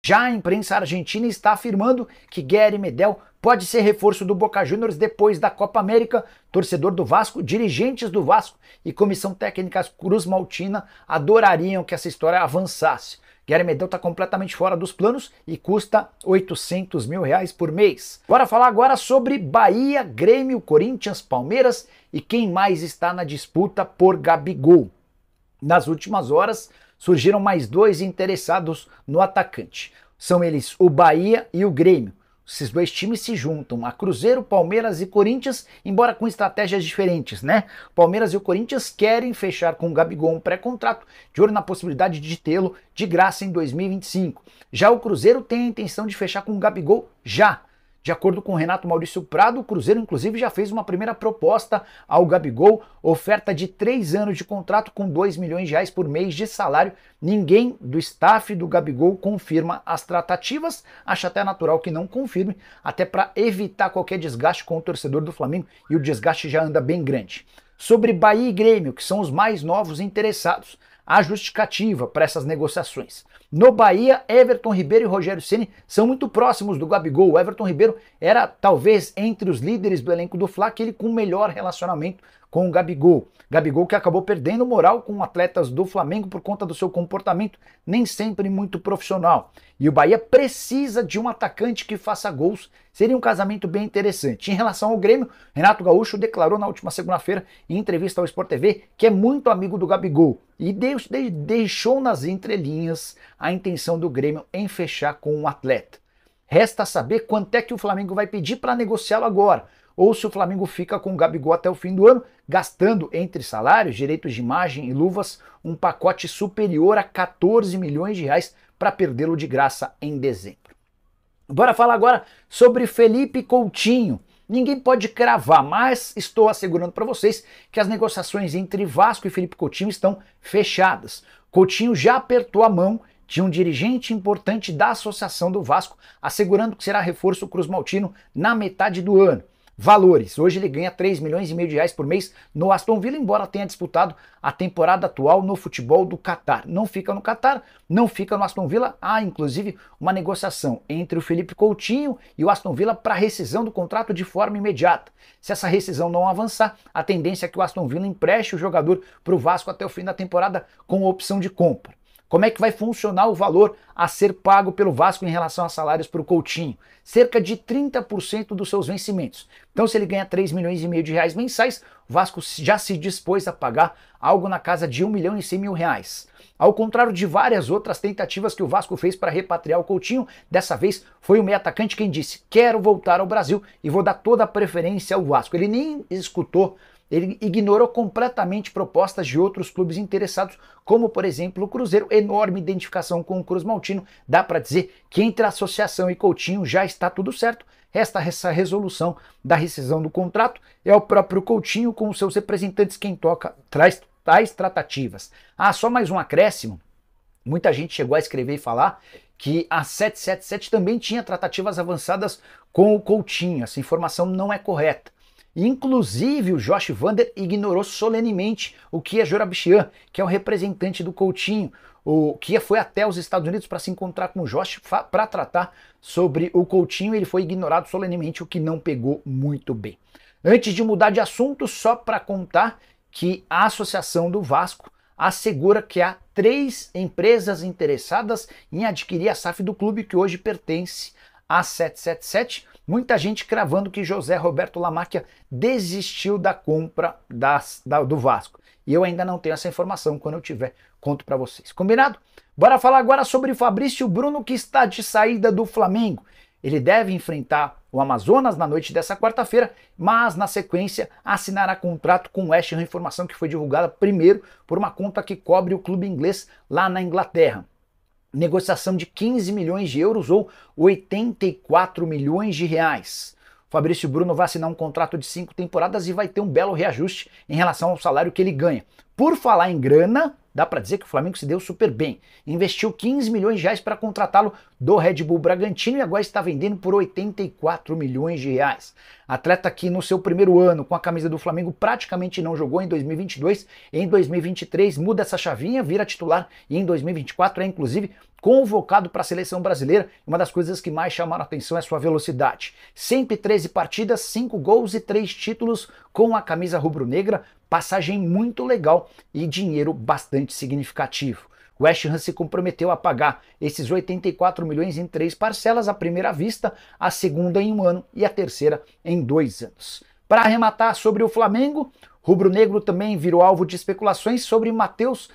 Já a imprensa argentina está afirmando que Gary Medel pode ser reforço do Boca Juniors depois da Copa América. Torcedor do Vasco, dirigentes do Vasco e comissão técnica cruzmaltina adorariam que essa história avançasse. Gary Medel está completamente fora dos planos e custa R$800 mil por mês. Bora falar agora sobre Bahia, Grêmio, Corinthians, Palmeiras e quem mais está na disputa por Gabigol. Nas últimas horas surgiram mais dois interessados no atacante. São eles o Bahia e o Grêmio. Esses dois times se juntam a Cruzeiro, Palmeiras e Corinthians, embora com estratégias diferentes, né? Palmeiras e o Corinthians querem fechar com o Gabigol um pré-contrato, de olho na possibilidade de tê-lo de graça em 2025. Já o Cruzeiro tem a intenção de fechar com o Gabigol já. De acordo com o Renato Maurício Prado, o Cruzeiro inclusive já fez uma primeira proposta ao Gabigol, oferta de 3 anos de contrato com R$2 milhões por mês de salário. Ninguém do staff do Gabigol confirma as tratativas, acho até natural que não confirme, até para evitar qualquer desgaste com o torcedor do Flamengo, e o desgaste já anda bem grande. Sobre Bahia e Grêmio, que são os mais novos interessados, a justificativa para essas negociações. No Bahia, Everton Ribeiro e Rogério Ceni são muito próximos do Gabigol. O Everton Ribeiro era talvez entre os líderes do elenco do Fla aquele com o melhor relacionamento com o Gabigol. Gabigol que acabou perdendo moral com atletas do Flamengo por conta do seu comportamento nem sempre muito profissional. E o Bahia precisa de um atacante que faça gols. Seria um casamento bem interessante. Em relação ao Grêmio, Renato Gaúcho declarou na última segunda-feira em entrevista ao Sport TV que é muito amigo do Gabigol e deixou nas entrelinhas a intenção do Grêmio em fechar com um atleta. Resta saber quanto é que o Flamengo vai pedir para negociá-lo agora, ou se o Flamengo fica com o Gabigol até o fim do ano, gastando entre salários, direitos de imagem e luvas um pacote superior a R$14 milhões para perdê-lo de graça em dezembro. Bora falar agora sobre Felipe Coutinho. Ninguém pode cravar, mas estou assegurando para vocês que as negociações entre Vasco e Felipe Coutinho estão fechadas. Coutinho já apertou a mão de um dirigente importante da Associação do Vasco, assegurando que será reforço cruzmaltino na metade do ano. Valores. Hoje ele ganha R$3,5 milhões por mês no Aston Villa, embora tenha disputado a temporada atual no futebol do Catar. Não fica no Catar, não fica no Aston Villa. Há, inclusive, uma negociação entre o Felipe Coutinho e o Aston Villa para rescisão do contrato de forma imediata. Se essa rescisão não avançar, a tendência é que o Aston Villa empreste o jogador para o Vasco até o fim da temporada com opção de compra. Como é que vai funcionar o valor a ser pago pelo Vasco em relação a salários para o Coutinho? Cerca de 30% dos seus vencimentos. Então, se ele ganha R$3,5 milhões mensais, o Vasco já se dispôs a pagar algo na casa de R$1,1 milhão. Ao contrário de várias outras tentativas que o Vasco fez para repatriar o Coutinho, dessa vez foi o meio atacante quem disse: quero voltar ao Brasil e vou dar toda a preferência ao Vasco. Ele nem escutou. Ele ignorou completamente propostas de outros clubes interessados, como por exemplo o Cruzeiro. Enorme identificação com o cruzmaltino. Dá para dizer que entre a associação e Coutinho já está tudo certo. Resta essa resolução da rescisão do contrato. É o próprio Coutinho com os seus representantes quem traz tais tratativas. Ah, só mais um acréscimo. Muita gente chegou a escrever e falar que a 777 também tinha tratativas avançadas com o Coutinho. Essa informação não é correta. Inclusive, o Josh Vander ignorou solenemente o Kia Jorabichian, que é o representante do Coutinho. O Kia foi até os Estados Unidos para se encontrar com o Josh para tratar sobre o Coutinho. Ele foi ignorado solenemente, o que não pegou muito bem. Antes de mudar de assunto, só para contar que a Associação do Vasco assegura que há 3 empresas interessadas em adquirir a SAF do clube, que hoje pertence à 777. Muita gente cravando que José Roberto Lamáquia desistiu da compra do Vasco. E eu ainda não tenho essa informação. Quando eu tiver, conto para vocês. Combinado? Bora falar agora sobre Fabrício Bruno, que está de saída do Flamengo. Ele deve enfrentar o Amazonas na noite dessa quarta-feira, mas na sequência assinará contrato com o West Ham, informação que foi divulgada primeiro por uma conta que cobre o clube inglês lá na Inglaterra. Negociação de 15 milhões de euros ou 84 milhões de reais. Fabrício Bruno vai assinar um contrato de 5 temporadas e vai ter um belo reajuste em relação ao salário que ele ganha. Por falar em grana, dá para dizer que o Flamengo se deu super bem. Investiu 15 milhões de reais para contratá-lo do Red Bull Bragantino e agora está vendendo por 84 milhões de reais. Atleta que no seu primeiro ano com a camisa do Flamengo praticamente não jogou em 2022. Em 2023 muda essa chavinha, vira titular e em 2024 é inclusive convocado para a seleção brasileira. Uma das coisas que mais chamaram a atenção é sua velocidade. 113 partidas, 5 gols e 3 títulos com a camisa rubro-negra, passagem muito legal e dinheiro bastante significativo. O West Ham se comprometeu a pagar esses 84 milhões em 3 parcelas, a primeira à vista, a segunda em 1 ano e a terceira em 2 anos. Para arrematar sobre o Flamengo, rubro-negro também virou alvo de especulações sobre Matheus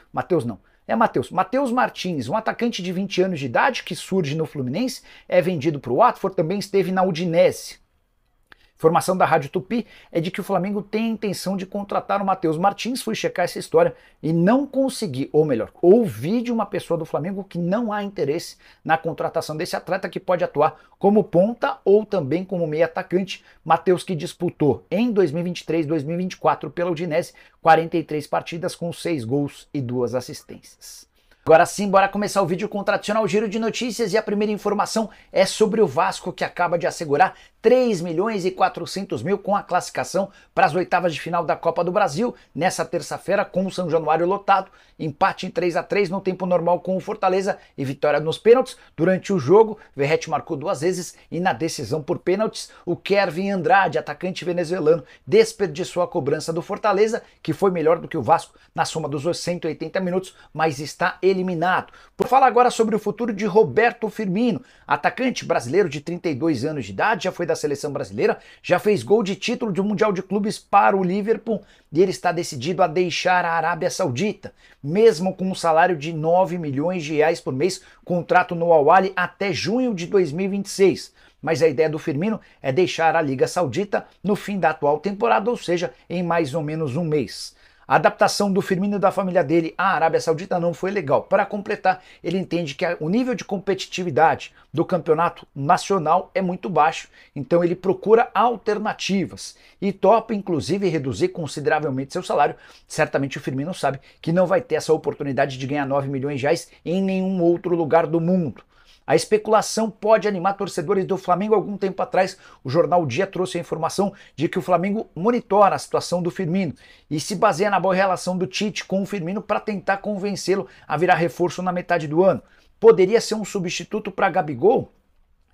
Martins, um atacante de 20 anos de idade que surge no Fluminense, é vendido para o Watford, também esteve na Udinese. Informação da Rádio Tupi é de que o Flamengo tem a intenção de contratar o Matheus Martins. Fui checar essa história e não consegui, ou melhor, ouvi de uma pessoa do Flamengo que não há interesse na contratação desse atleta, que pode atuar como ponta ou também como meio atacante. Matheus, que disputou em 2023 e 2024 pela Udinese 43 partidas com 6 gols e 2 assistências. Agora sim, bora começar o vídeo com o tradicional giro de notícias, e a primeira informação é sobre o Vasco, que acaba de assegurar 3 milhões e 400 mil com a classificação para as oitavas de final da Copa do Brasil, nessa terça-feira com o São Januário lotado, empate em 3-3 no tempo normal com o Fortaleza e vitória nos pênaltis. Durante o jogo, Verratti marcou 2 vezes e na decisão por pênaltis, o Kevin Andrade, atacante venezuelano, desperdiçou a cobrança do Fortaleza, que foi melhor do que o Vasco na soma dos 180 minutos, mas está eliminado. Por falar agora sobre o futuro de Roberto Firmino, atacante brasileiro de 32 anos de idade, já foi da seleção brasileira, já fez gol de título de Mundial de Clubes para o Liverpool e ele está decidido a deixar a Arábia Saudita, mesmo com um salário de 9 milhões de reais por mês, contrato no Al Ahly até junho de 2026. Mas a ideia do Firmino é deixar a Liga Saudita no fim da atual temporada, ou seja, em mais ou menos um mês. A adaptação do Firmino e da família dele à Arábia Saudita não foi legal. Para completar, ele entende que o nível de competitividade do campeonato nacional é muito baixo, então ele procura alternativas e topa inclusive reduzir consideravelmente seu salário. Certamente o Firmino sabe que não vai ter essa oportunidade de ganhar 9 milhões de reais em nenhum outro lugar do mundo. A especulação pode animar torcedores do Flamengo. Algum tempo atrás, o jornal Dia trouxe a informação de que o Flamengo monitora a situação do Firmino e se baseia na boa relação do Tite com o Firmino para tentar convencê-lo a virar reforço na metade do ano. Poderia ser um substituto para Gabigol?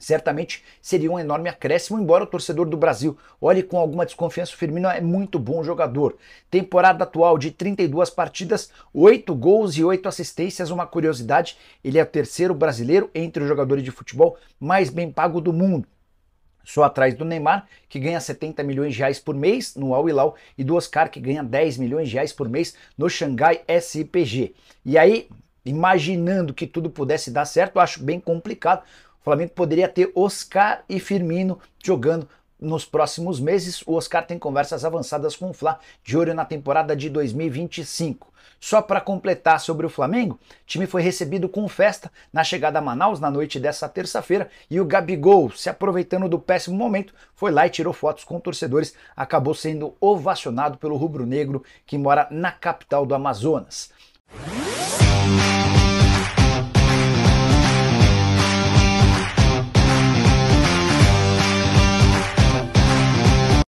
Certamente seria um enorme acréscimo, embora o torcedor do Brasil olhe com alguma desconfiança. O Firmino é muito bom jogador. Temporada atual de 32 partidas, 8 gols e 8 assistências. Uma curiosidade, ele é o terceiro brasileiro entre os jogadores de futebol mais bem pago do mundo. Só atrás do Neymar, que ganha 70 milhões de reais por mês no Al Hilal, e do Oscar, que ganha 10 milhões de reais por mês no Xangai SPG. E aí, imaginando que tudo pudesse dar certo, eu acho bem complicado. O Flamengo poderia ter Oscar e Firmino jogando nos próximos meses. O Oscar tem conversas avançadas com o Fla, de olho na temporada de 2025. Só para completar sobre o Flamengo, o time foi recebido com festa na chegada a Manaus na noite dessa terça-feira, e o Gabigol, se aproveitando do péssimo momento, foi lá e tirou fotos com torcedores. Acabou sendo ovacionado pelo rubro-negro que mora na capital do Amazonas.